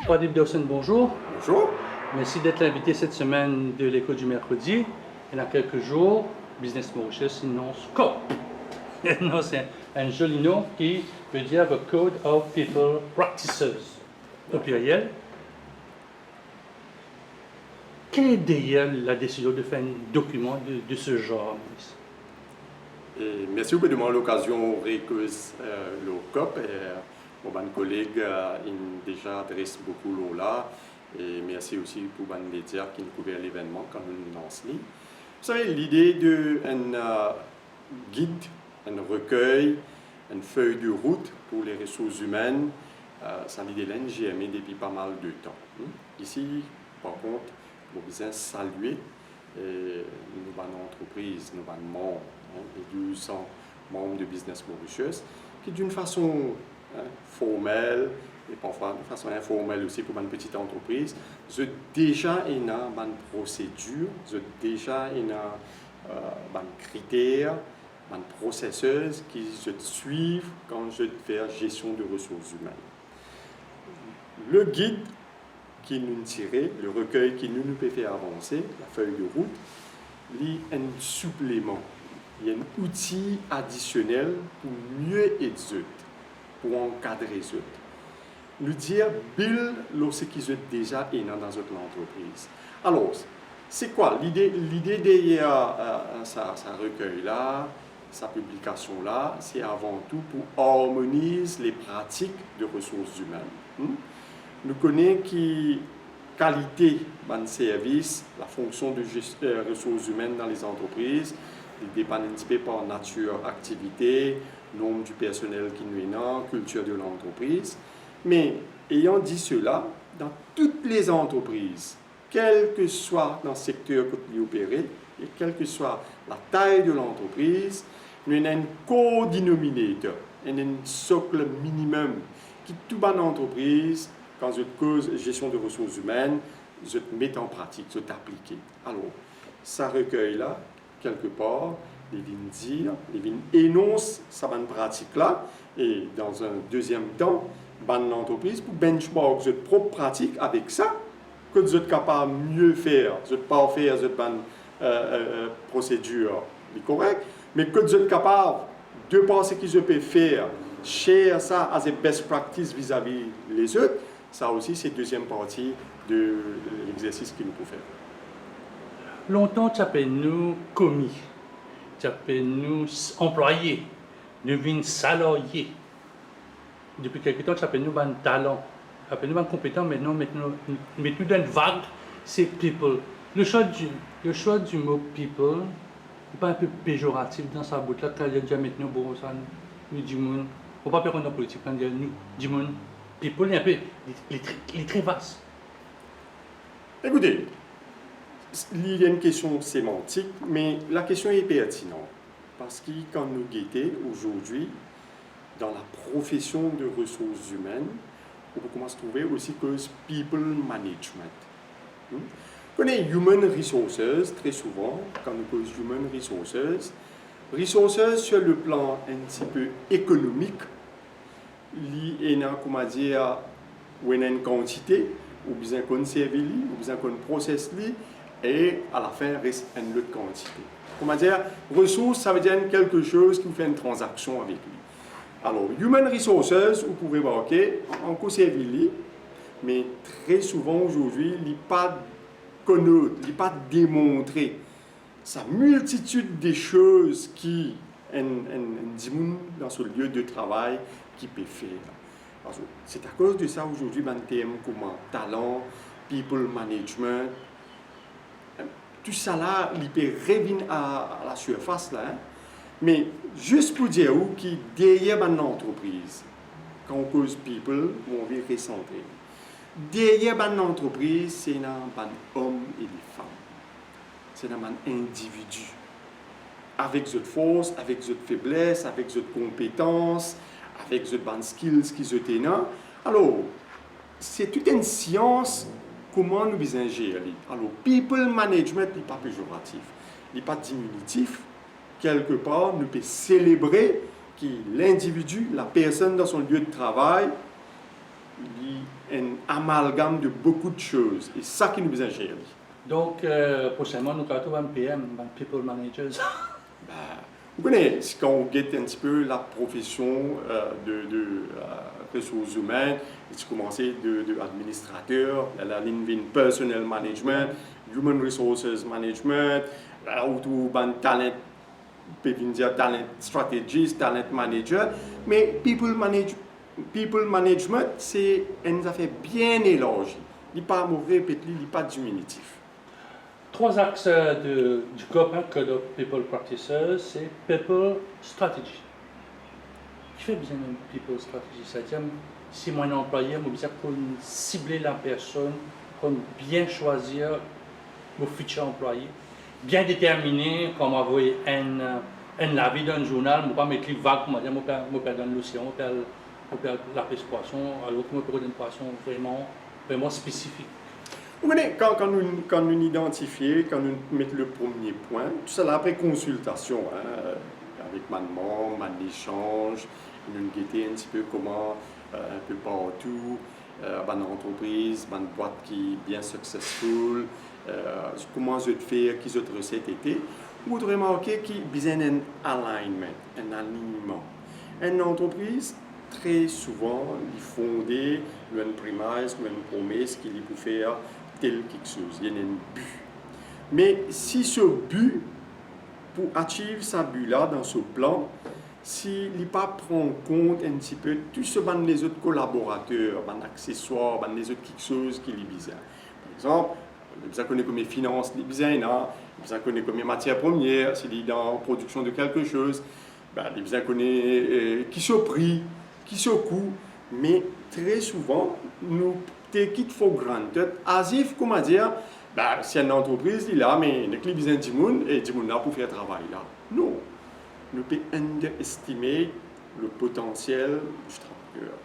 Pradeep Dawson, bonjour. Bonjour. Merci d'être l'invité cette semaine de l'Écho du mercredi. Et dans quelques jours, Business Mauritius annonce COP. Non, c'est un joli nom qui veut dire The Code of People Practices, au pluriel. Quelle est derrière la décision de faire un document de ce genre, Maurice? Et merci beaucoup de m'avoir l'occasion que le COP et mon collègue il déjà adresse beaucoup là et merci aussi pour les médias qui nous couvrent l'événement quand nous lancons. Vous savez, l'idée d'un guide, un recueil, une feuille de route pour les ressources humaines, c'est l'idée là que j'ai aimé depuis pas mal de temps. Ici, par contre, nous besoin saluer nos entreprises, nos membres, les 200 membres de Business Mauritius, qui d'une façon formelle et parfois de façon informelle aussi pour une petite entreprise, ont déjà une procédure, ont déjà une critères, un processus qui se suivent quand je fais gestion de ressources humaines. Le guide qui nous tire, le recueil qui nous peut faire avancer, la feuille de route, il y a un supplément, il y a un outil additionnel pour mieux aider, pour encadrer eux. Nous dire, build lorsqu'ils sont déjà dans notre entreprise. Alors, c'est quoi l'idée derrière sa recueil-là, sa publication-là, c'est avant tout pour harmoniser les pratiques de ressources humaines. Nous connaissons qui qualité de service, la fonction de ressources humaines dans les entreprises, il dépend un petit peu par nature, activité, nombre du personnel qui nous est là, culture de l'entreprise. Mais ayant dit cela, dans toutes les entreprises, quel que soit dans le secteur que vous opérez, et quelle que soit la taille de l'entreprise, nous avons un co-dénominateur, un socle minimum qui toute bonne entreprise, quand je cause gestion de ressources humaines, je mets en pratique, je t'applique. Alors, ça recueille-là, quelque part, les vignes dire, les vignes énoncent sa bonne pratique-là, et dans un deuxième temps, bonne entreprise pour benchmark votre propre pratique avec ça, que vous êtes capable de mieux faire, vous êtes pas faire votre bonne procédure correcte, mais que vous êtes capable de penser que je peux faire, share ça as a best practice vis-à-vis les autres, ça aussi c'est la deuxième partie de l'exercice que nous pouvons faire. Longtemps, tu appelles nous commis, tu appelles nous employés, nous venons salariés. Depuis quelque temps, tu appelles nous un talent, tu appelles nous un compétent, maintenant, mettons dans une vague, c'est people. Le choix du mot people n'est pas un peu péjoratif dans sa bouche là, quand il y a déjà maintenant, bon, ça, nous dit, on ne peut pas faire une politique, quand il y a nous, dit, people, il est un peu, il est très vaste. Écoutez, il y a une question sémantique, mais la question est pertinente. Parce que quand nous guettons aujourd'hui, dans la profession de ressources humaines, on peut commencer à trouver aussi que people management. On connaît human resources très souvent, quand nous posons human resources sur le plan un petit peu économique, il y a comment dire, une quantité, ou bien qu'on servir, ou bien qu'on processe, et à la fin, reste une autre quantité. Comment dire, ressources, ça veut dire quelque chose qui vous fait une transaction avec lui. Alors, human resources, vous pouvez voir, ok, en coup servir, mais très souvent aujourd'hui, il n'est pas connu, il n'est pas démontré. Sa multitude de choses qui un dans ce lieu de travail qui peut faire. C'est à cause de ça aujourd'hui, un terme comme talent, people management, tout ça là, il peut revenir à la surface là. Mais juste pour dire que derrière une entreprise, quand on cause people, on veut recentrer. Derrière une entreprise, c'est un homme et des femmes. C'est un individu. Avec votre force, avec votre faiblesse, avec votre compétence, avec votre skills qui sont là. Alors, c'est toute une science comment nous besoin gérer. Alors, people management n'est pas péjoratif, n'est pas diminutif. Quelque part, nous pouvons célébrer que l'individu, la personne dans son lieu de travail, un amalgame de beaucoup de choses. Et ça qui nous besoin de gérer. Donc, prochainement, nous allons un PM, un People Managers. Ben, vous connaissez, quand on guette un petit peu la profession de ressources humaines, j'ai commencé de administrateur, la ligne vient personnel management, human resources management, autour ban talent, peut dire talent strategist, talent manager, mais people management, c'est une affaire bien élargie. Il n'est pas mauvais, il n'est pas diminutif. 3 axes du COP, Code of People Practices, c'est People Strategy. Je fais besoin d'une People Strategy, c'est-à-dire, si moi un employé, je besoin pour cibler la personne, pour bien choisir mon futur employé, bien déterminer comment envoyer la vie d'un journal, je ne pas mettre les vagues, je peux donner l'océan, je peux la pêche poisson, alors que je peux donner une poisson vraiment spécifique. Vous voyez, quand nous identifions, quand nous mettons le premier point, tout ça là après consultation, avec ma membre, mon échange, nous guetter un petit peu comment, un peu partout, une entreprise, une boîte qui est bien successful, comment je te faire, qui autres recettes étaient, ou de remarquer qu'il y a besoin d'un alignment, un alignement. Une entreprise, très souvent, il fondée, une prémisse, une promesse qu'il peut faire tel quelque chose, il y a un but. Mais si ce but, pour atteindre ce but-là dans ce plan, s'il ne prend pas en compte un petit peu tout ce que les autres collaborateurs, les accessoires, les autres quelque chose qui est bizarre. Par exemple, vous connaissez comme les finances, les bizarres, vous connaissez comme les matières premières, c'est dans la production de quelque chose, vous connaissez qui se prix, qui se coût, mais très souvent, nous take it for granted, as if, comment dire, si une entreprise est là, mais il y a besoin de gens et des gens là pour faire le travail là. Non. Nous pouvons underestimer le potentiel du travailleur.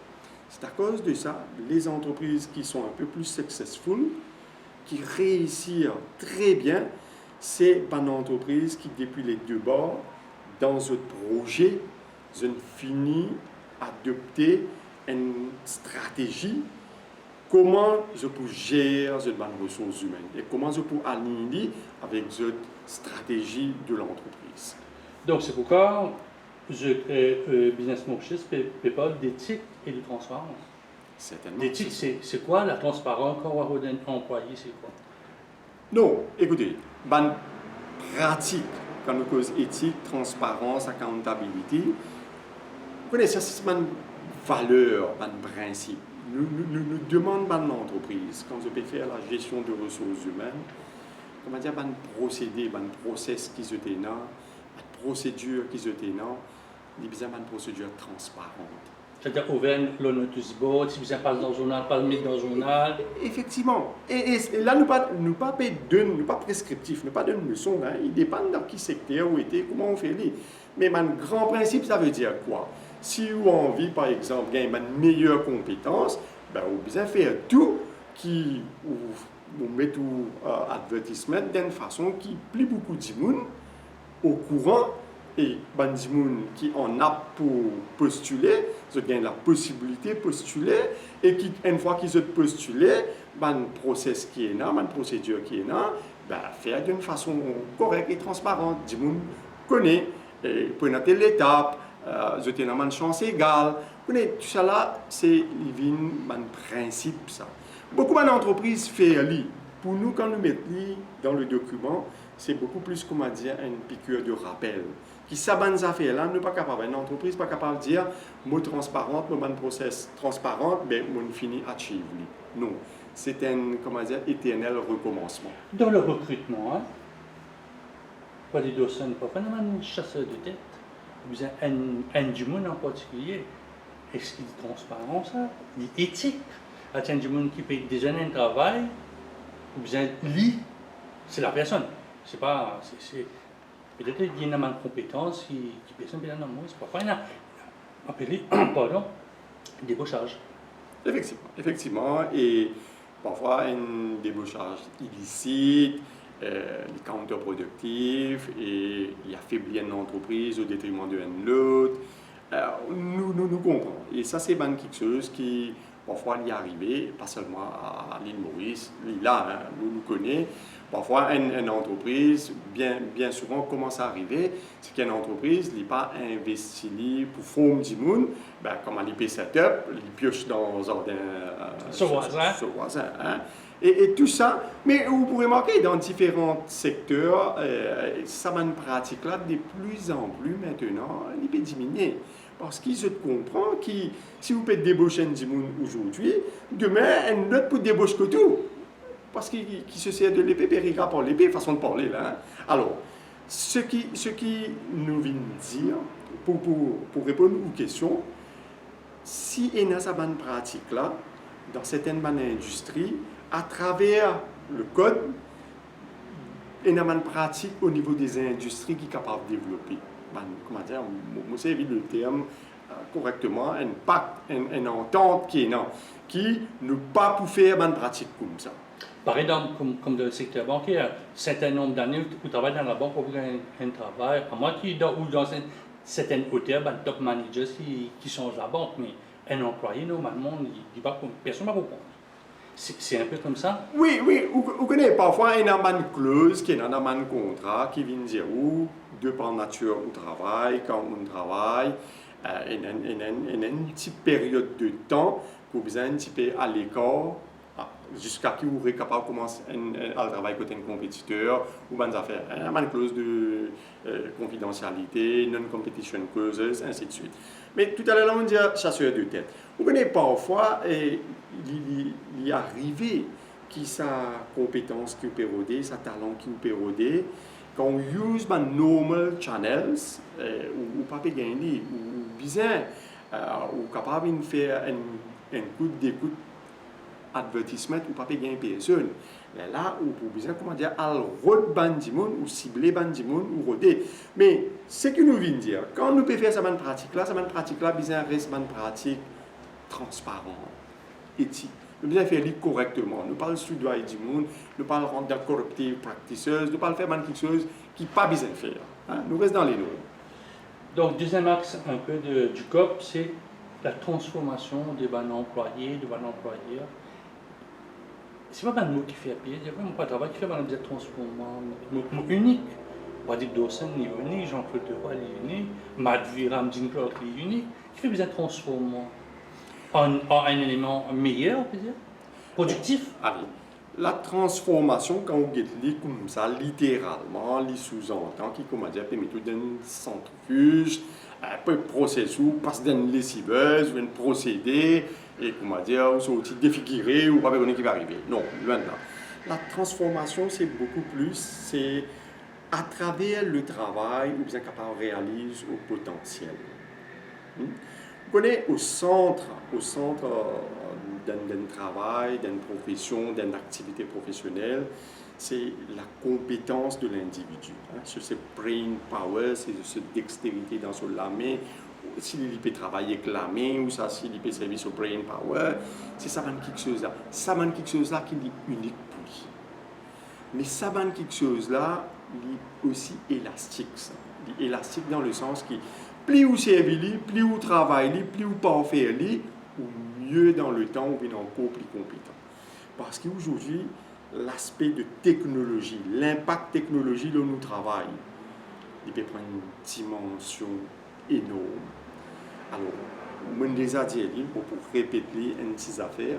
C'est à cause de ça, les entreprises qui sont un peu plus successful, qui réussissent très bien, c'est une entreprise qui, depuis les deux bords, dans un projet, ont fini adopter une stratégie comment je peux gérer les ressources humaines et comment je peux aligner avec la stratégie de l'entreprise. Donc, c'est pourquoi je crée Business Motion, PayPal, d'éthique et de transparence. Certainement. L'éthique, c'est quoi? La transparence, quand on va un employé, c'est quoi? Non, écoutez, bonne pratique, quand nous cause éthique, transparence, accountability, vous connaissez, c'est une valeur, un principe. Nous demandons à l'entreprise, quand je peux faire la gestion de ressources humaines, comment dire, un procédé, un process qui se tient, une procédure qui se tient, il y a une procédure transparente. C'est-à-dire, ouvert le notice board, si vous passez dans le journal, pas le mettre dans le journal. Effectivement. Et là, nous ne pas prescriptif, nous pas donner une leçon. Hein. Il dépend dans quel secteur où était, comment on fait les. Mais un grand principe, ça veut dire quoi? Si vous avez envie, par exemple, de gagner une meilleure compétence, vous besoin faire tout qui vous met tout advertisement d'une façon qui plaît beaucoup de gens au courant et ben gens qui en a pour postuler, ils ont la possibilité de postuler et qui une fois qu'ils ont postulé, ben process qui est là, ben procédure qui est là, faire d'une façon correcte et transparente, gens connaissent et présenter l'étape. Je t'ai une chance égale. Tout ça là, c'est un principe. Ça. Beaucoup d'entreprises font li. Pour nous, quand nous mettons dans le document, c'est beaucoup plus, comment dire, une piqûre de rappel. Qui s'abandonne à faire là, nous pas capable. Une entreprise n'est pas capable de dire, mot transparent, mot process transparent, mais on finit à achieve. Non. C'est un, comment dire, éternel recommencement. Dans le recrutement, pas des dossiers, pas un chasseur de tête. Vous avez un du monde en particulier. Est-ce qu'il est transparent, ça? Il est éthique. Il y a du monde qui paye déjà un travail. Vous avez lui, c'est la personne. C'est pas. Peut-être qu'il y a une compétence qui personne ne peut c'est parfois il y a appelé, pardon, débauchage. Effectivement. Et parfois, un débauchage illicite. Les contre-productifs et il affaiblit une entreprise au détriment de l'autre. Nous comprenons. Et ça, c'est quelque chose qui Parfois, il y est arrivé, pas seulement à l'île Maurice, là, hein, nous connaissons. Parfois, une entreprise, bien souvent, commence à arriver, c'est qu'une entreprise n'est pas investie pour former du monde, ben, comme elle fait setup, elle pioche dans un jardin Ce voisin. ce voisin. Hein. Et tout ça, mais vous pourrez remarquer dans différents secteurs, ça va une pratique-là de plus en plus maintenant, il peut diminuer. Parce qu'ils se comprennent que si vous faites débaucher du monde aujourd'hui, demain, un autre peut débaucher que tout. Parce qu'il se sert de l'épée, périra par l'épée, façon de parler là. Hein. Alors, ce qui nous vient dire, pour répondre aux questions, si il y a cette pratique-là, dans certaines industries, à travers le code, il y a une pratique au niveau des industries qui sont capables de développer. Comment dire, moi j'ai vu le terme correctement, un pacte, une entente qui ne pas pour faire une pratique comme ça. Par exemple, comme dans le secteur bancaire, un certain nombre d'années, vous travaillez dans la banque, vous avez un travail, à moins qu'il ou dans certaines hôtels, top managers qui changent la banque, mais un employé, normalement, personne ne va comprendre. C'est un peu comme ça? Oui, vous connaissez parfois une clause qui est dans un contrat qui vient dire où, de par nature au travail, quand on travaille, une petite période de temps que vous avez un petit peu à l'écart jusqu'à ce que vous êtes capable de commencer à travailler côté un compétiteur ou des affaires. Une clause de confidentialité, non-competition clauses, ainsi de suite. Mais tout à l'heure, on dit chasseur de tête. Vous connaissez parfois, il est arrivé qui sa compétence qui peut roder, sa talent qui peut roder, quand on use les normal channels, ou pas gagner, ou bien, ou capable de faire un coup d'écoute advertisement ou pas gagner personne. Mais là, ou pour bien comment dire, al rod bandimoun ou cibler bandimoun ou roder. Mais ce que nous venons dire, quand nous pouvons faire cette pratique-là, bien reste une pratique transparente, éthique. Nous devons faire correctement. Nous parlons de droit du monde, nous parlons de corruptive practices, nous parlons de faire quelque chose qui n'est pas besoin de faire. Hein? Nous restons dans les normes. Donc, deuxième axe un peu du COP, c'est la transformation des employés, des employeurs. C'est pas un mot qui fait appuyer, il y a vraiment pas de travail qui fait une transformation unique. On va dire Dawson est unique, Jean-Claude Roy est unique, Madhviram Dinklot est unique, qui fait besoin de transformer en un élément meilleur, on peut dire, productif. Allez, la transformation, quand on lit comme ça, littéralement, les sous-entend qui, comment dire, permet tout d'un centrifuge, un peu processus, passe d'une lessiveuse, ou un procédé, et comment dire, ou sorti défiguré, ou pas qui va arriver. Non, maintenant. La transformation, c'est beaucoup plus, c'est à travers le travail, où bien capable réalise au potentiel. Vous connaissez au centre d'un travail, d'une profession, d'une activité professionnelle, c'est la compétence de l'individu. Hein? C'est ce brain power, c'est cette dextérité dans la main. S'il peut travailler avec la main ou ça, s'il peut servir ce brain power, c'est ça quelque chose là. Ça quelque chose là qui est unique pour lui. Mais ça quelque chose là, il est aussi élastique. Ça. Il est élastique dans le sens qui plus vous servez, plus vous travaillez, plus vous parfaitez, ou mieux dans le temps, ou bien encore plus compétent. Parce qu'aujourd'hui, l'aspect de technologie, l'impact technologique dont nous travaillons, il peut prendre une dimension énorme. Alors, je vous déjà dit, pour répéter une petite affaire,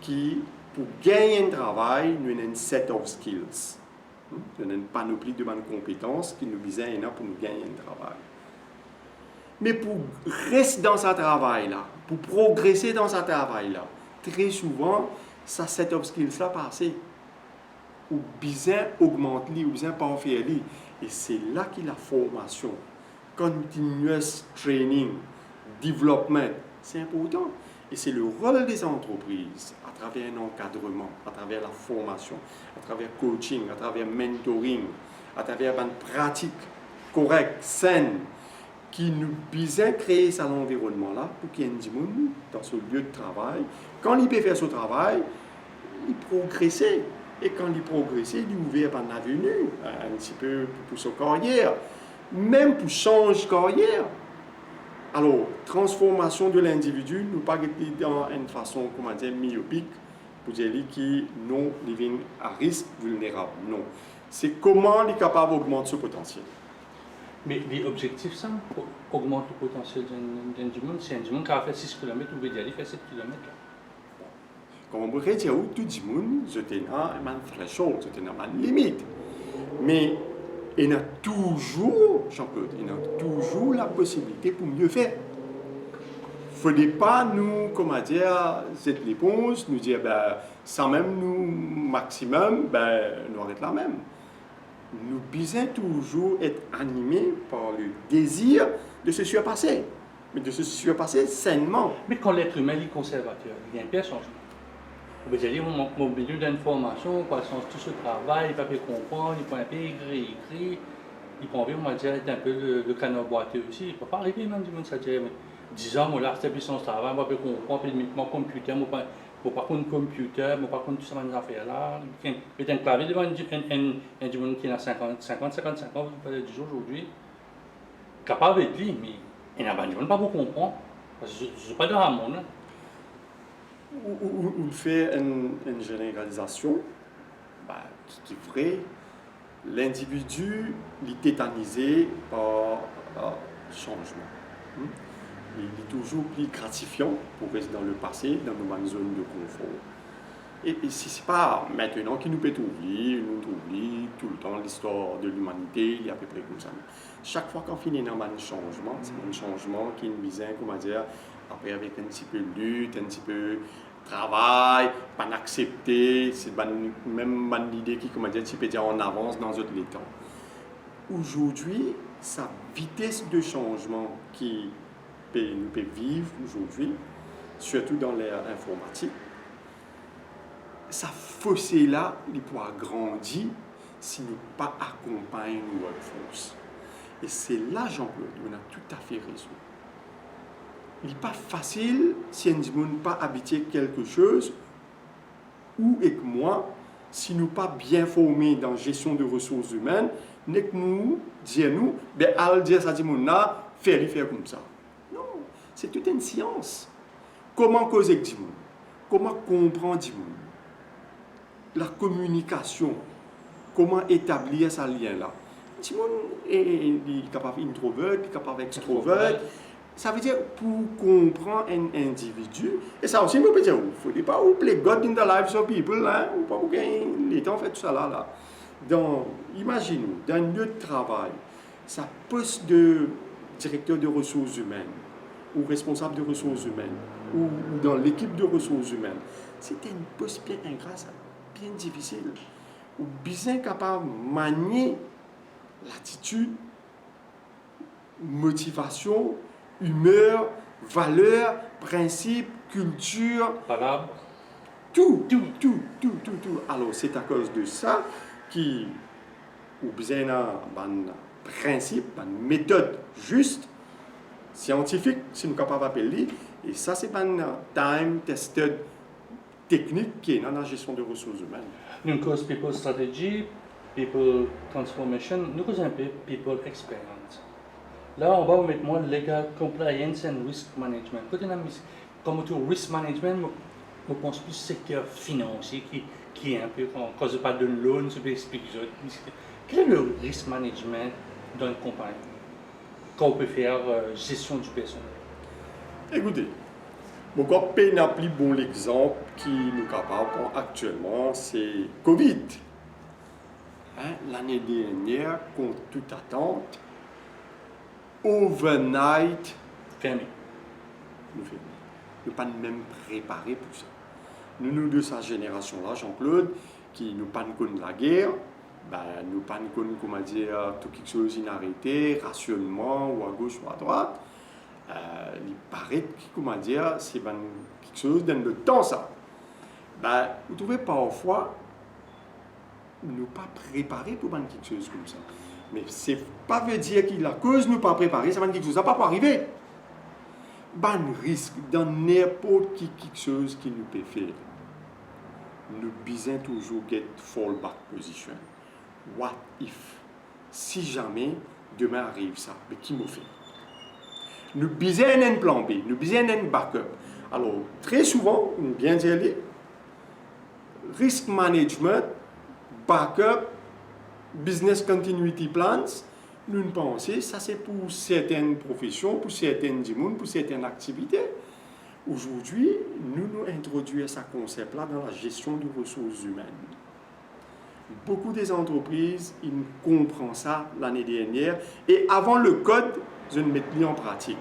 qui, pour gagner un travail, nous avons un set of skills. Nous avons une panoplie de compétences qui nous visent pour nous gagner un travail. Mais pour rester dans ce travail-là, pour progresser dans ce travail-là, très souvent, ça set of skills-là passe. Ou bien augmenter, ou bien parfaire. Et c'est là que la formation, continuous training, développement, c'est important. Et c'est le rôle des entreprises, à travers un encadrement, à travers la formation, à travers coaching, à travers mentoring, à travers une pratique correcte, saine, qui nous vise créer cet environnement-là pour qu'il y ait un monde dans ce lieu de travail. Quand il peut faire ce travail, il progresse. Et quand il progresse, il ouvre un avenue, un petit peu pour sa carrière, même pour changer de carrière. Alors, transformation de l'individu, nous pas été dans une façon, comment dire, myopique, pour dire qui non living à risque vulnérable. Non. C'est comment il est capable d'augmenter ce potentiel. Mais les objectifs, ça, pour augmenter le potentiel d'un du monde, si un du monde qui a fait 6 km, ou bien aller faire 7 km. Comme on pourrait dire, tout le monde, je tenais une threshold, je tenais une limite. Mais il y a toujours, Jean-Claude, il y a toujours la possibilité pour mieux faire. Il ne faut pas nous, comment dire, cette réponse, nous dire, ben, sans même nous maximum, ben, nous arrêtons là même. Nous devons toujours être animés par le désir de se surpasser, mais de se surpasser sainement. Mais quand l'être humain est conservateur, il y a un pire changement. Vous allez dire, mon milieu d'information, quoi, tout ce travail, il ne peut pas comprendre, il prend un peu écrit, il prend envie, on va dire, être un peu le canard boiteux aussi. Il ne peut pas arriver, même du monde, ça dit, 10 ans, moi, là, c'était plus son travail, moi, je peux comprendre, puis mon computer, moi, pas contre computer, moi, pas contre tout ça, ces affaires-là. Il est enclavé devant un du monde qui a 55 ans, du jour aujourd'hui, capable d'être lui, mais il n'a pas beaucoup comprendre, parce que je ne suis pas dans le monde, là. On fait une généralisation qui est vraie. L'individu est tétanisé par le changement. Il est toujours plus gratifiant pour rester dans le passé, dans une zone de confort. Et si ce n'est pas maintenant qu'il nous peut oublier, nous oublie tout le temps l'histoire de l'humanité, il y a à peu près comme ça. Chaque fois qu'on finit dans un changement, c'est un changement qui nous vise, comment dire, après avec un petit peu de lutte, un petit peu de travail, pas accepter, c'est même une idée qui, comment dire, tu peux dire en avance dans autres les temps. Aujourd'hui, sa vitesse de changement qui nous peut vivre aujourd'hui, surtout dans l'ère informatique, ça fossé-là, il pourra grandir si nous pas accompagnons nos workforce. Et c'est là, Jean-Claude, on a tout à fait raison. Il n'est pas facile si on n'est pas habitué à quelque chose, ou et que moi, si nous pas bien formés dans la gestion de ressources humaines, n'est que nous, dire ben, al dire ça dit là, faire comme ça. Non, c'est toute une science. Comment causer du monde? Comment comprendre du monde? La communication, comment établir ce lien-là. Si on est capable d'introvert, capable d'extrovert, ça veut dire pour comprendre un individu, et ça aussi, on peut dire, il ne faut pas oublier God in the lives of people, hein, ou pas oublier les temps fait tout ça là. Imaginez-nous, dans un lieu de travail, ça poste de directeur de ressources humaines, ou responsable de ressources humaines, ou dans l'équipe de ressources humaines, c'était une poste bien ingrate, bien difficile, ou bien capable de manier l'attitude, motivation, humeur, valeur, principe, culture, Palabre. tout. Alors c'est à cause de ça qui, ou bien un principe, une méthode juste, scientifique, si nous sommes capables d'appeler, et ça c'est une time-tested technique qui est dans la gestion de ressources humaines. Nous cause people strategy, people transformation, nous cause un peu people experience. Là, on va mettre moins legal compliance and risk management. Quand on a mis comme tout risk management, on pense plus secteur financier qui est un peu quand je parle de loan, je vais expliquer. Quel est le risk management dans une compagnie? Quand on peut faire gestion du personnel? Écoutez, mon copain n'a plus bon l'exemple qui nous capable actuellement, c'est Covid. L'année dernière, contre toute attente, overnight, Fermé. nous ne pas même préparé pour ça. Nous de sa génération-là, Jean-Claude, qui nous pas connu la guerre, nous pas connu, comment dire, tout quelque chose inarrêté, rationnement, ou à gauche ou à droite. Il paraît que, comment dire, c'est quelque chose dans le temps, ça. Vous trouvez parfois, nous pas préparé pour quelque chose comme ça. Mais c'est pas veut dire qu'il a cause nous pas préparé, ça va quelque chose, ça va pas arriver. Un risque dans n'importe quelque chose qui nous peut faire. Nous besoin toujours get fallback position. What if? Si jamais demain arrive ça, mais qui me fait? Nous besoin un plan B, nous besoin un backup. Alors, très souvent, bien dire, risk management, backup, business continuity plans, nous pensons, ça c'est pour certaines professions, pour certaines domaines, pour certaines activités. Aujourd'hui, nous introduisons ce concept-là dans la gestion des ressources humaines. Beaucoup des entreprises, ils comprennent ça l'année dernière. Et avant le code, je ne mets en pratique.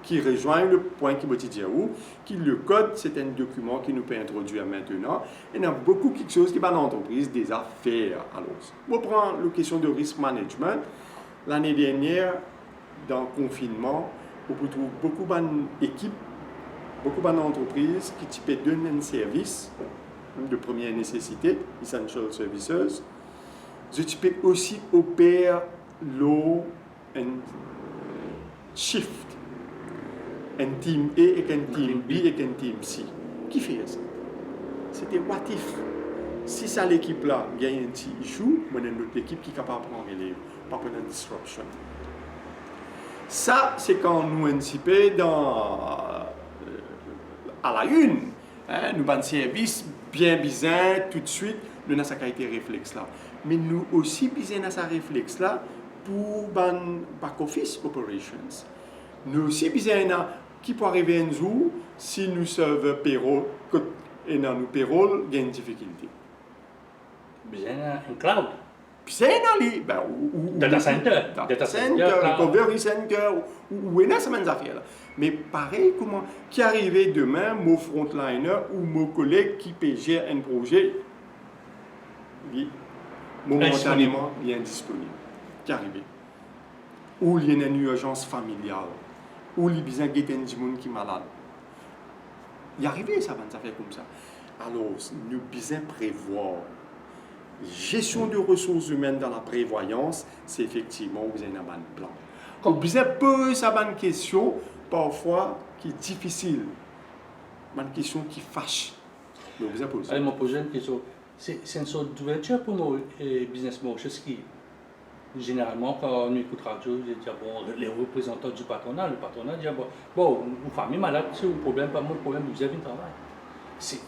Qui rejoint le point qui me dit où, que le code, c'est un document qui nous peut introduire maintenant. Et il y a beaucoup de choses qui dans l'entreprise déjà faire. Alors, on prend la question de risk management. L'année dernière, dans le confinement, on trouve beaucoup d'équipes, beaucoup d'entreprises qui donnent un service de première nécessité, essential services. Je peux aussi opérer un shift, un team A et un team B et un team C. Qui fait ça? C'était what if. Si ça l'équipe-là gagne un petit issue, on a une autre équipe qui est capable de prendre relève, pas pour une disruption. Ça, c'est quand nous anticipons à la une. Nous avons un service bien bizarre, tout de suite, nous avons cette qualité réflexe-là. Mais nous aussi, nous avons ce réflexe-là pour les back-office operations. Nous aussi, nous avons qui peut arriver un jour si nous servons payroll et dans nos payroll, il y a une difficulté. Bien un cloud. C'est Data center, recovery center, ou il y a ces affaires-là. Mais pareil, comment qui arrive demain, mon frontliner ou mon collègue qui peut gérer un projet, momentanément, il est indisponible. Qui arrive? Ou il y a une urgence familiale, ou il y a besoin de quelqu'un qui est malade. Il arrive ça, ça fait comme ça. Alors, nous besoin prévoir. Gestion de ressources humaines dans la prévoyance, c'est effectivement vous avez un bon plan. Quand vous avez posé cette bonne question, parfois qui est difficile, une question qui fâche. Donc vous avez posé. Allez, moi poser une question. C'est une sorte d'ouverture pour nos businessmen. Qui généralement, quand on écoute radio, je dis bon, les représentants du patronat, le patronat dit bon, vous famille malade, c'est un problème, pas mon problème, vous avez un travail. C'est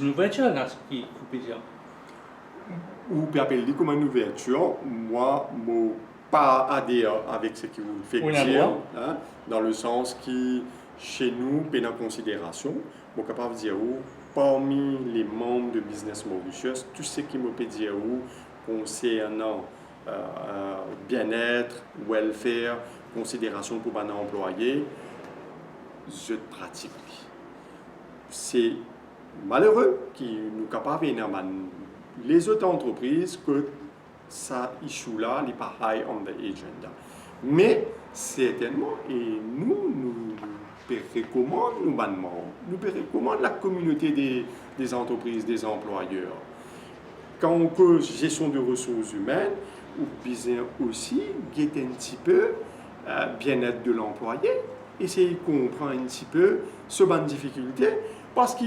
une ouverture là, ce qu'il faut dire. Ou peut appeler comme une ouverture, moi, je ne pas adhère avec ce que vous faites dire, hein, dans le sens qui, chez nous, prend en considération, je suis capable de dire, parmi les membres de Business Mauritius, tout ce qui me peut dire concernant bien-être, welfare, considération pour les employés, je pratique. C'est malheureux que nous sommes capables de les autres entreprises que ça issue-là n'est pas high on the agenda. Mais certainement, et nous recommandons la communauté des entreprises, des employeurs. Quand on cause gestion de ressources humaines, ou besoin aussi guetter un petit peu bien-être de l'employé, essayer de comprendre un petit peu ce bonne difficulté, parce que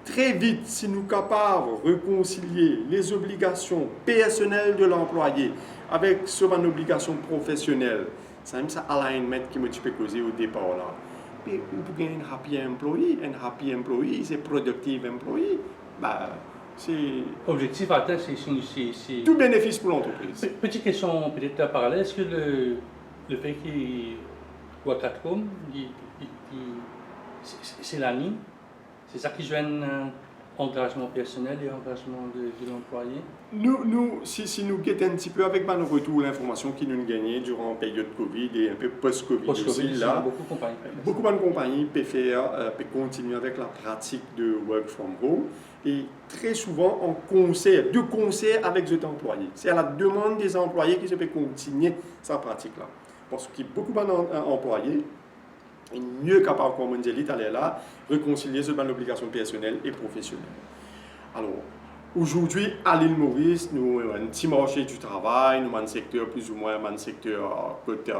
très vite, si nous sommes capables de réconcilier les obligations personnelles de l'employé avec ce bonne obligation professionnelle, c'est même ça alignment qui me peut causer au départ là. Mais vous pouvez un happy employee, c'est productive employee, c'est objectif atteint, c'est tout bénéfice pour l'entreprise. Petite question peut-être parallèle, est-ce que le fait qu'il voit 4 c'est la ligne? C'est ça qui gêne engagement personnel et engagement de l'employé? Nous, si nous guettons un petit peu avec nos retours l'information qui nous gagnait durant la période Covid et un peu post-Covid aussi, là, beaucoup de compagnies peuvent continuer avec la pratique de work from home et très souvent en concert avec les employés. C'est à la demande des employés qu'ils peuvent continuer cette pratique-là. Parce que beaucoup d'employés est mieux capable, comme on dit là, réconcilier ce l'obligation personnelle et professionnelle. Alors, aujourd'hui, à l'île Maurice, nous avons un petit marché du travail, nous avons un secteur plus ou moins, un secteur côté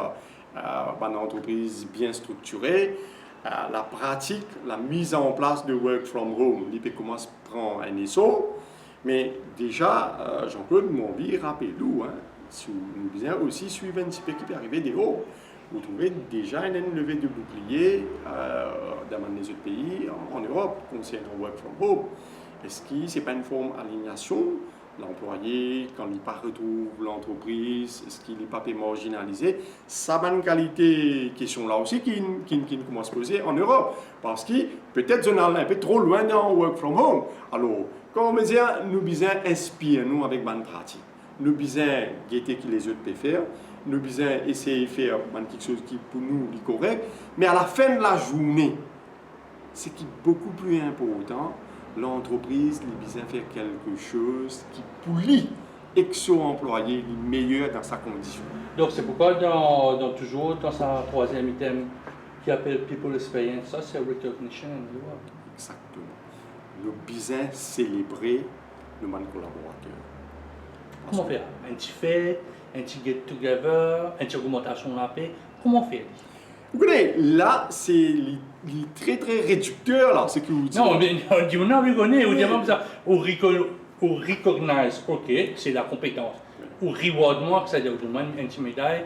une entreprise bien structurée. La pratique, la mise en place de work from home, il commence à prendre un essor, mais déjà, Jean-Claude, mon vie, rappelez-nous, si nous bien aussi suivre un petit peu qui peut arriver des hauts. vous trouvez déjà une levée de bouclier dans les autres pays en Europe concernant work from home. Est-ce que ce n'est pas une forme d'aliénation? L'employé, quand il ne retrouve l'entreprise, est-ce qu'il n'est pas marginalisé? Ça a une qualité question là aussi qui commence à se poser en Europe. Parce que peut-être on est un peu trop loin dans work from home. Alors, quand on me dit, nous besoin inspirer nous avec bonne pratique. Nous besoin guetter que les autres peuvent faire. Nous besoin essayer de faire quelque chose qui pour nous est correct. Mais à la fin de la journée, ce qui est beaucoup plus important, l'entreprise a besoin de faire quelque chose qui pour lui et que son employé est meilleur dans sa condition. Donc c'est pourquoi toujours dans sa troisième item qui appelle People Experience, ça c'est Recognition and Reward. Exactement. Nous besoin célébrer nos collaborateurs. Comment faire? Un petit fête, un petit get together, une petite augmentation de la paix, comment faire? Vous connaissez, là, c'est très très réducteur, là, ce que vous dites. Non, mais on dit, on a reconnu, on dit même ça, on recognize, ok, c'est la compétence. Ou reward moi, c'est-à-dire, on demande une petite médaille,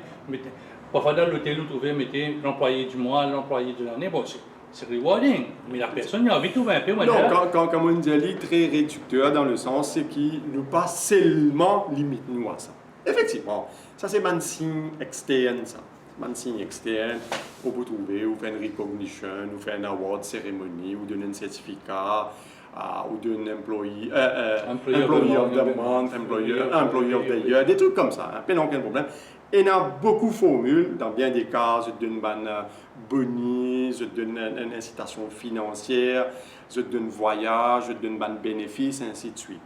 parfois dans l'hôtel, vous trouvez, mettez l'employé du mois, l'employé de l'année, bon, c'est rewarding, mais la personne a envie de trouver un peu. Non, quand on dit très réducteur, dans le sens, c'est qu'il nous pas seulement limite nous à ça. Effectivement, ça c'est un signe externe, ça. Un signe externe, on peut trouver, ou faire une recognition, ou faire une award cérémonie, ou donner un certificat, ou donner un employee of the month, employee of the year, des trucs comme ça, hein, pas aucun problème. Et il y a beaucoup de formules, dans bien des cas, je donne un bonus, je donne une incitation financière, je donne un voyage, je donne un bénéfice, ainsi de suite.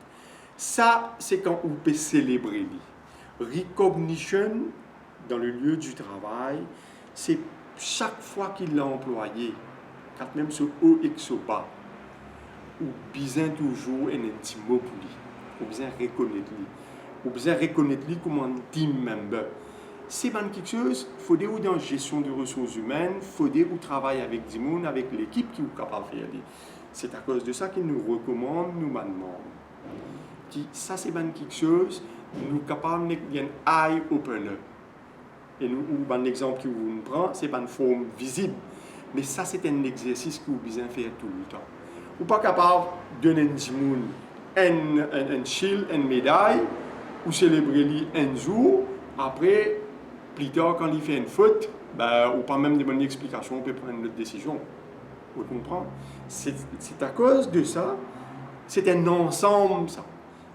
Ça, c'est quand on peut célébrer. Recognition, dans le lieu du travail, c'est chaque fois qu'il l'a employé, quand même ce haut et ce bas, ou besoin toujours un petit mot pour lui, ou besoin reconnaître lui, ou besoin reconnaître lui comme un team member. C'est quelque chose, il faut dire dans la gestion des ressources humaines, il faut dire où travaille avec des gens, avec l'équipe qui est capable de faire. C'est à cause de ça qu'il nous recommande, nous demande. Ça, c'est quelque chose, nous sommes capables d'un eye opener. Et nous, un exemple que vous prenez, c'est une forme visible. Mais ça, c'est un exercice que vous besoin faire tout le temps. Vous n'êtes pas capable de donner un shield, une médaille, ou célébrer un jour, après, plus tard, quand il fait une faute, ou pas même de bonnes explications, on peut prendre une autre décision. Vous comprenez? C'est à cause de ça, c'est un ensemble, ça.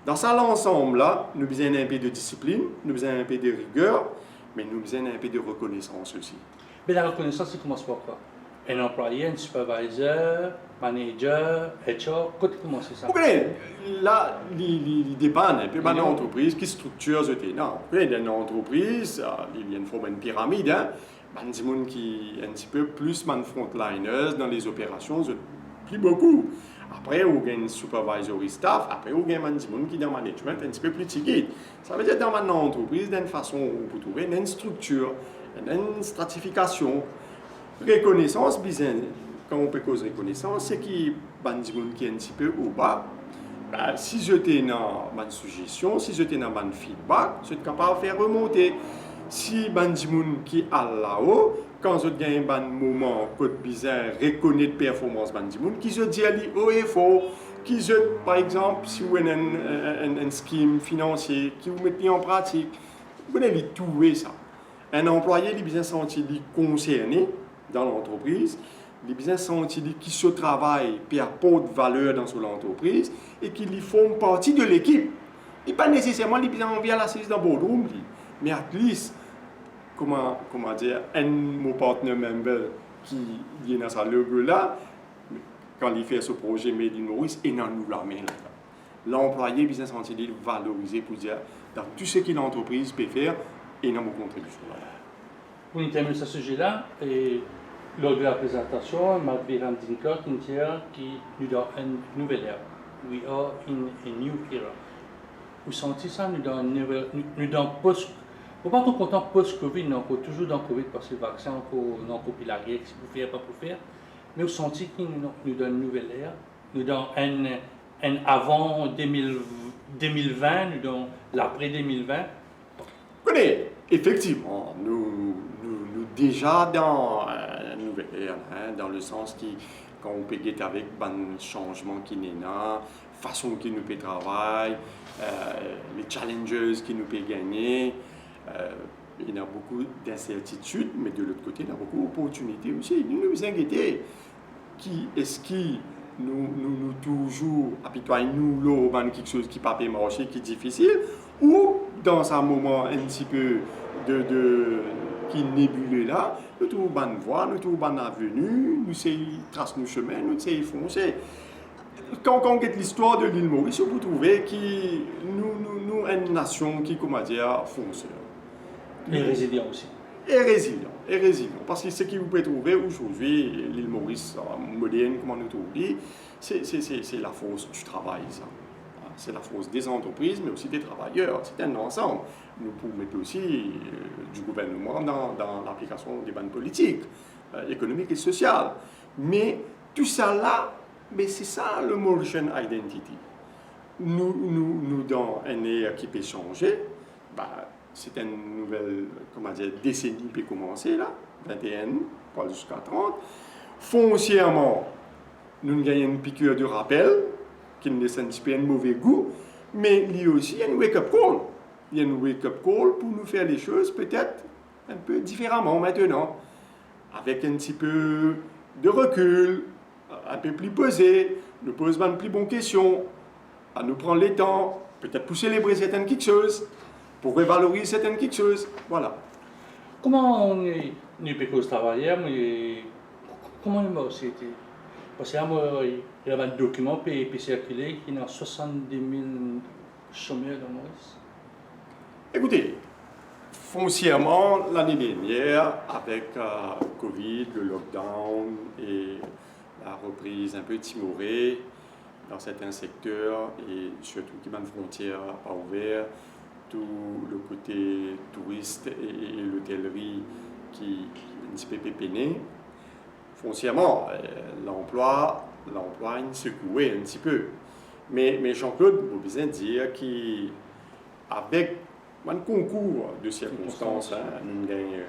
Dans ça, l'ensemble-là, nous avons un peu de discipline, nous avons un peu de rigueur, mais nous avons un peu de reconnaissance aussi. Mais la reconnaissance, ça commence par quoi? Un employé, un supervisor, manager, HR, comment c'est ça? Vous connaissez, là, il dépend un peu de l'entreprise qui structure ce thé. Non, vous connaissez, dans une entreprise, il y a une forme de pyramide, hein. Des gens qui un petit peu plus frontliners dans les opérations, plus beaucoup. Après, on a un supervisory staff, après, on a des gens qui dans le management un petit peu plus petit. Ça veut dire dans une entreprise, d'une façon, on peut trouver une structure, une stratification. Reconnaissance, quand on peut causer reconnaissance, c'est qu'il y a des gens qui sont un petit peu au bas. Si je suis dans ma suggestion, si je suis dans mon feedback, je suis capable de faire remonter. Si il y a des gens qui sont là-haut, quand je gagne un moment, côté bizarre, reconnaître la performance de gens, qui se dit haut et fort, qui se, par exemple, si vous avez un scheme financier, qui vous mettez en pratique, vous devez tout ça. Un employé, il bien senti concerné dans l'entreprise, il bien senti qui se travaille et apporte valeur dans son entreprise et qui font partie de l'équipe. Il pas nécessairement bien envie à la saisie dans le boardroom, mais at least, comment dire, un mon partenaire member qui est dans sa logo là, quand il fait ce projet Made in Maurice, et dans nous la main là. L'employé bien senti valorisé pour dire dans tout ce que l'entreprise peut faire et dans mon contribution là. Pour terminer ce sujet-là, et lors de la présentation, Mark Dinker qui nous donne une nouvelle ère. We are in a new era. Vous sentez ça, nous dans post. Vous pas trop content post-Covid, non, toujours dans Covid parce que le vaccin, non, pour la guerre, si vous faites, pas pour faire. Mais vous sentez qu'il nous donne une nouvelle ère, nous donne un avant 2020, nous donne l'après 2020. Écoutez, effectivement, nous déjà dans la nouvelle ère, hein, dans le sens qui, quand on peut guetter avec un changement qui n'est là, façon qui nous peut travailler, les challenges qui nous peut gagner. Il y a beaucoup d'incertitudes, mais de l'autre côté, il y a beaucoup d'opportunités aussi. Nous nous inquiétons. Qui est-ce qui nous toujours apitoyons dans quelque chose qui ne peut pas marcher, qui est difficile, ou dans un moment un petit peu qui est nébuleux là, nous trouvons une bonne voie, nous trouvons une bonne avenue, nous traçons nos chemins, nous foncer. Quand on regarde l'histoire de l'île Maurice, vous trouvez que nous une nation qui, comment dire, fonceur. Et résilient aussi. Et résilient. Parce que ce que vous pouvez trouver aujourd'hui, l'île Maurice moderne, comme on dit, c'est la force du travail, ça. C'est la force des entreprises, mais aussi des travailleurs. C'est un ensemble. Nous pouvons mettre aussi du gouvernement dans l'application des bonnes politiques économiques et sociales. Mais tout ça là, mais c'est ça le Mauritian Identity. Nous dans une ère qui peut changer, c'est une nouvelle décennie qui peut commencer là, 21, pas jusqu'à 30. Foncièrement, nous gagnons une piqûre de rappel, qui ne laisse un petit peu un mauvais goût, mais il y a aussi un wake-up call. Il y a un wake-up call pour nous faire les choses peut-être un peu différemment maintenant, avec un petit peu de recul, un peu plus posé, nous poser une plus bonne question, à nous prendre le temps, peut-être pour célébrer certaines quelque chose, pour revaloriser certaines quelque chose, voilà. Comment on est peut travailler, mais comment on a été? Parce qu'il y a un document qui est circulé qui a 70 000 chômeurs dans Maurice. Écoutez, foncièrement, l'année dernière, avec Covid, le lockdown et la reprise un peu timorée dans certains secteurs et surtout qui les frontières pas ouvertes, tout le côté touriste et l'hôtellerie qui est un petit peu pépéné. Foncièrement, l'emploi est secoué un petit peu. Mais Jean-Claude, vous besoin de dire qu'avec un concours de circonstances, nous gagnons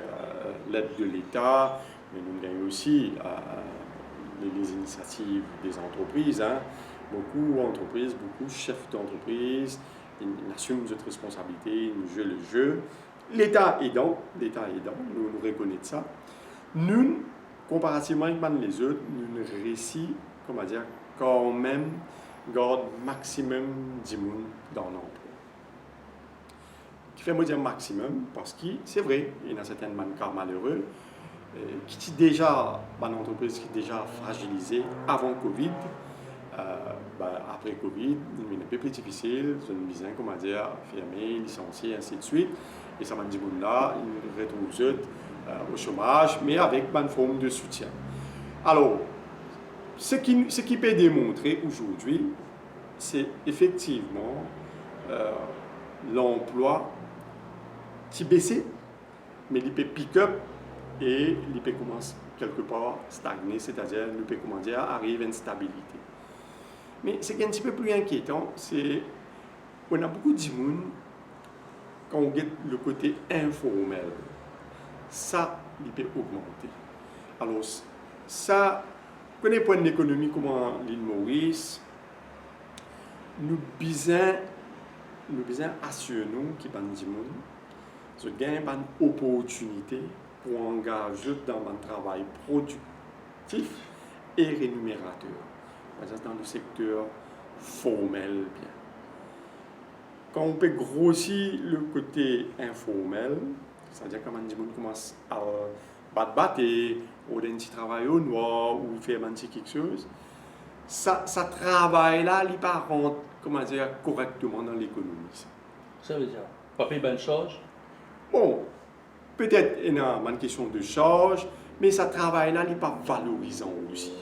l'aide de l'État, mais nous gagnons aussi les initiatives des entreprises. Beaucoup d'entreprises, beaucoup de chefs d'entreprise, ils assument cette responsabilité, ils jouent le jeu. L'État aidant, nous reconnaissons ça. Nous, comparativement avec les autres, nous réussissons, quand même, garder maximum de monde dans l'emploi. Qui fait moi dire maximum, parce que c'est vrai, il y a certains cas malheureux, qui est déjà une entreprise qui est déjà fragilisée avant Covid. Après Covid, il est un peu plus difficile, c'est une mise fermée, licenciée, ainsi de suite. Et ça m'a dit, là, ils retrouvent au chômage, mais avec une forme de soutien. Alors, ce qui peut démontrer aujourd'hui, c'est effectivement l'emploi qui baissait, mais il peut pick-up et il peut commencer quelque part stagner, c'est-à-dire il peut arriver à une stabilité. Mais ce qui est un petit peu plus inquiétant, c'est qu'on a beaucoup de monde quand on regarde le côté informel. Ça, il peut augmenter. Alors, ça, quand on point de l'économie comme l'île Maurice, nous besoin assurer nous qu'il y a des gens qui gagnent une opportunité pour engager dans un travail productif et rémunérateur. Dans le secteur formel. Bien. Quand on peut grossir le côté informel, c'est-à-dire quand les gens commencent à battre, ou d'un petit travail au noir, ou faire quelque chose, ça travail-là, il ne rentre correctement dans l'économie. Ça veut dire, pas payer bonne charge? Bon, peut-être il y a une question de charge, mais ça travail-là, il n'est pas valorisant aussi.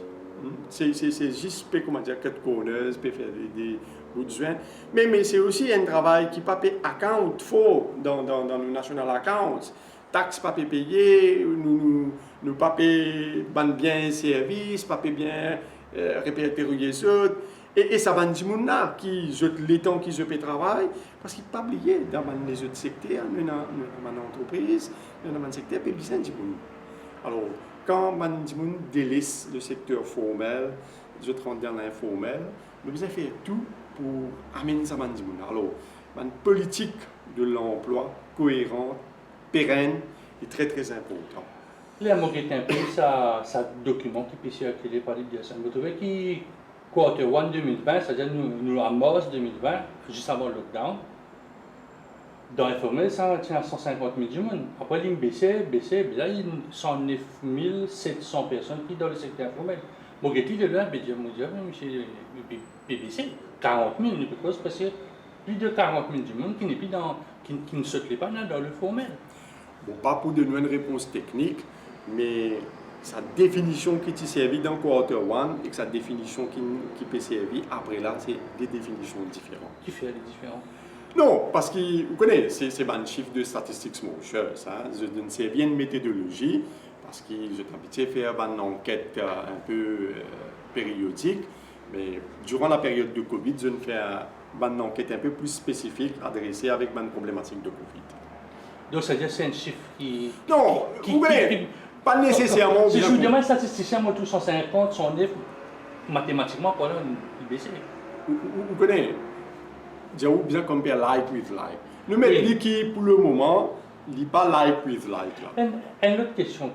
C'est juste quatre corners, peut faire des bouts de joint. Mais c'est aussi un travail qui ne peut pas account faux dans nos national accounts. Taxes pas payées, nous pas payer bien et services, pas payer bien répertorier ça. Et ça va dire là qui jette les temps qui je peux travailler parce qu'il ne pas oublier dans les autres secteurs, dans une entreprise, dans un secteur, puis bien du monde. Alors, quand on délaisse le secteur formel, je rentre dans l'informel, nous devons faire tout pour amener ça. Alors, une politique de l'emploi cohérente, pérenne et très très important. Les moquettes un peu, ça document qui peut circuler par les DSM. Vous trouvez que quarter 1 2020, c'est-à-dire nous en mars 2020, juste avant le lockdown, dans l'informel, ça tient à 150 000 du monde. Après, il baissait, là, il y a 109 700 personnes qui sont dans le secteur informel. Moquetti, de là, monsieur, baissé 40 000, il peut passer plus de 40 000 du monde qui n'est plus qui ne se pas dans le formel. Bon, pas pour donner une réponse technique, mais sa définition qui est servie dans quarter 1 et sa définition qui peut servir après là, c'est des définitions différentes. Qui fait les différences? Non, parce que vous connaissez, c'est un chiffre de statistics motion, ça. Je ne sais bien une méthodologie, parce que j'ai habitué à faire une enquête un peu périodique, mais durant la période de Covid, je fais une enquête un peu plus spécifique adressée avec une problématique de Covid. Donc, c'est-à-dire que c'est un chiffre qui... Non, vous connaissez, pas nécessairement... Si je vous demande statisticien, moi, tout 150, 109, mathématiquement, voilà, il baisse. Vous connaissez, j'ai bien compare like with like. Nous mettons qui, pour le moment, il n'est pas like with like. Là. Une autre question.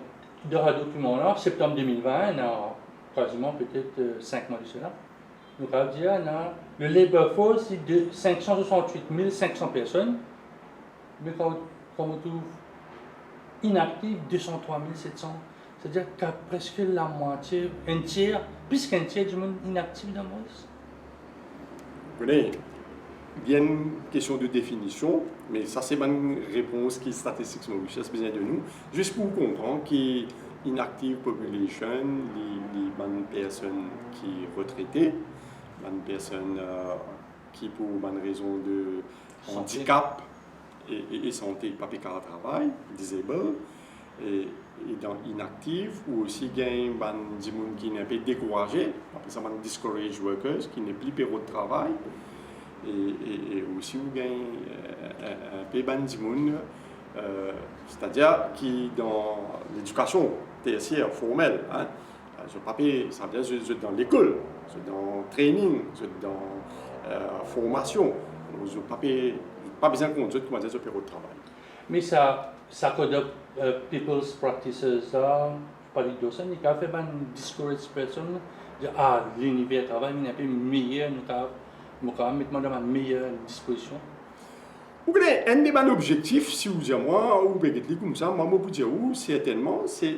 Dans le document là, septembre 2020, on a quasiment peut-être 5 mois de cela. Nous avons dit le labor force est de 568 500 personnes, mais quand on trouve inactif 203 700, c'est-à-dire qu'il y a presque la moitié, un tiers, plus qu'un tiers du monde inactif dans Maurice. Vous connaissez, bien une question de définition, mais ça c'est une réponse qui est statistique Mauritius besoin de nous, juste pour comprendre que inactive population, les bonnes personnes qui sont retraitées, les personnes qui pour une raison de handicap et santé, pas de travail, disabled, et dans inactive, ou aussi il y a des gens qui sont un peu découragés, on ça des discouraged workers, qui n'est plus période de travail, et aussi il y a un peu de gens, c'est-à-dire qui dans l'éducation tertiaire formelle, hein, je papier, ça veut dire je dans l'école, je dans le training, je dans la formation, je pas besoin de conduire comment dire ce période de travail. Mais ça code people's practices, par les docents, il a fait une discouraged person, dire l'univers de travail est un peu meilleur, nous avons mettre dans une meilleure disposition. Vous connaissez, un des bons objectifs, si vous dites moi, ou peut-être comme ça, moi, je dire certainement, c'est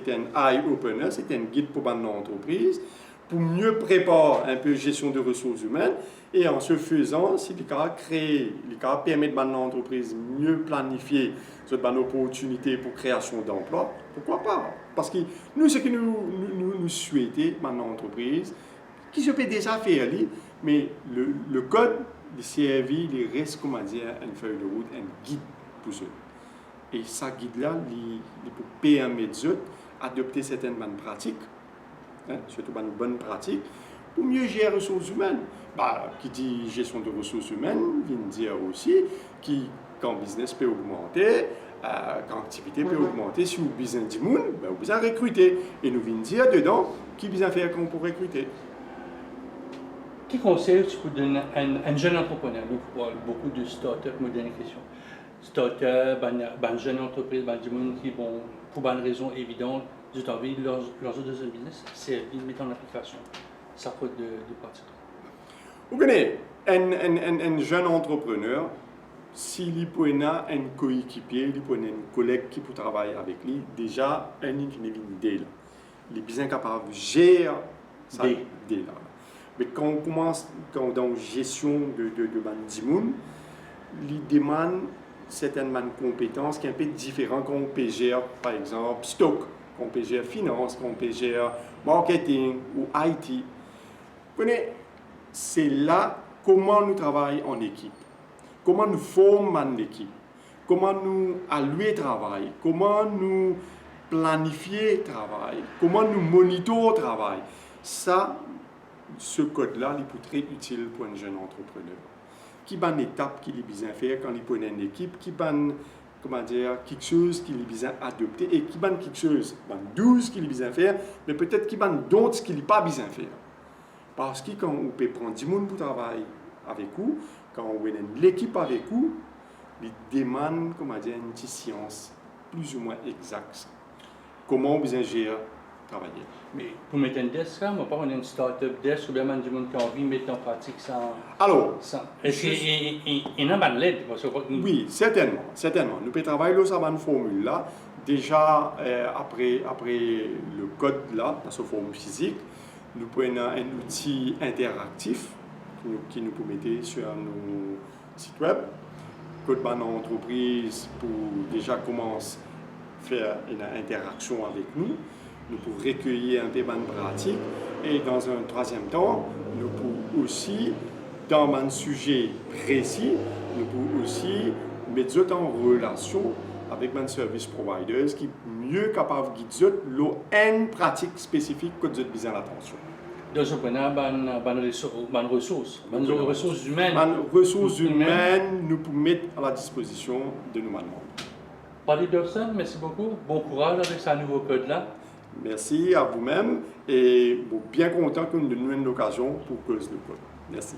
un eye-opener, c'est un guide pour une entreprise, pour mieux préparer un peu la gestion de ressources humaines, et en ce faisant, si il permettre à une entreprise mieux planifier cette opportunité pour création d'emplois, pourquoi pas? Parce que nous, ce que nous souhaitons dans une entreprise, qui se peut déjà faire, mais le code de servi, il reste, comment dire, une feuille de route, un guide pour eux. Et ce guide-là, il peut permettre d'adopter certaines bonnes pratiques, hein, surtout une bonne pratique, pour mieux gérer les ressources humaines. Qui dit gestion de ressources humaines, vient dire aussi que quand le business peut augmenter, quand l'activité peut augmenter, si vous avez besoin de monde, vous avez besoin de recruter. Et nous venons dire dedans qui besoin faire pour recruter. Quel conseil tu peux donner à un jeune entrepreneur? Nous parlons beaucoup de start-up, moi dernière question. Start-up, une jeune entreprise, des gens qui vont, pour une raison évidente, j'ai envie de leurs autres business, c'est de mettre en application. Ça peut de partir. Vous connaissez, un jeune entrepreneur, s'il peut avoir un coéquipier, il peut avoir un collègue qui peut travailler avec lui, déjà, un idée là. Il est bien capable de gérer ça idée là. Mais quand on commence dans la gestion de Bandimoun, il demande certaines compétences qui sont un peu différentes quand on peut gérer, par exemple, stock, quand on peut gérer finance, quand on peut gérer marketing ou IT. Vous connaissez, c'est là comment nous travaillons en équipe, comment nous formons l'équipe, comment nous allouons le travail, comment nous planifions le travail, comment nous monitorons le travail. Ça, ce code-là, il est très utile pour un jeune entrepreneur. Qui est une étape qu'il a besoin de faire quand il prend une équipe, comment dire, quelque chose qui est besoin adopter et qui ban quelque chose, ban 12 qui est besoin faire, mais peut-être qui ban d'autres qui n'est pas besoin faire. Parce que quand on peut prendre 10 personnes pour travailler avec vous, quand on a l'équipe avec vous, il demande, comment dire, une petite science plus ou moins exacte. Comment on besoin gérer, travailler. Mais pour mettre un desk, on va pas une start-up desk ou bien du monde qui a envie de mettre en pratique ça. Alors, est-ce qu'il y a une l'aide? Oui, certainement, certainement. Nous pouvons travailler sur cette formule-là. Déjà, après le code là, dans sa forme physique, nous prenons un outil interactif qui nous peut mettre sur nos sites web. Code dans l'entreprise pour déjà commencer à faire une interaction avec nous. Nous pouvons recueillir un peu de pratique. Et dans un troisième temps, nous pouvons aussi, dans un sujet précis, nous pouvons aussi mettre en relation avec un service provider qui est mieux capable de guider une pratique spécifique que vous avez besoin d'attention. Donc, on a des ressources humaines. Les ressources humaines, nous pouvons mettre à la disposition de nos membres. Paddy Dawson, merci beaucoup. Bon courage avec ce nouveau code-là. Merci à vous-même et bien content que nous nous donnions l'occasion pour cause de code. Merci.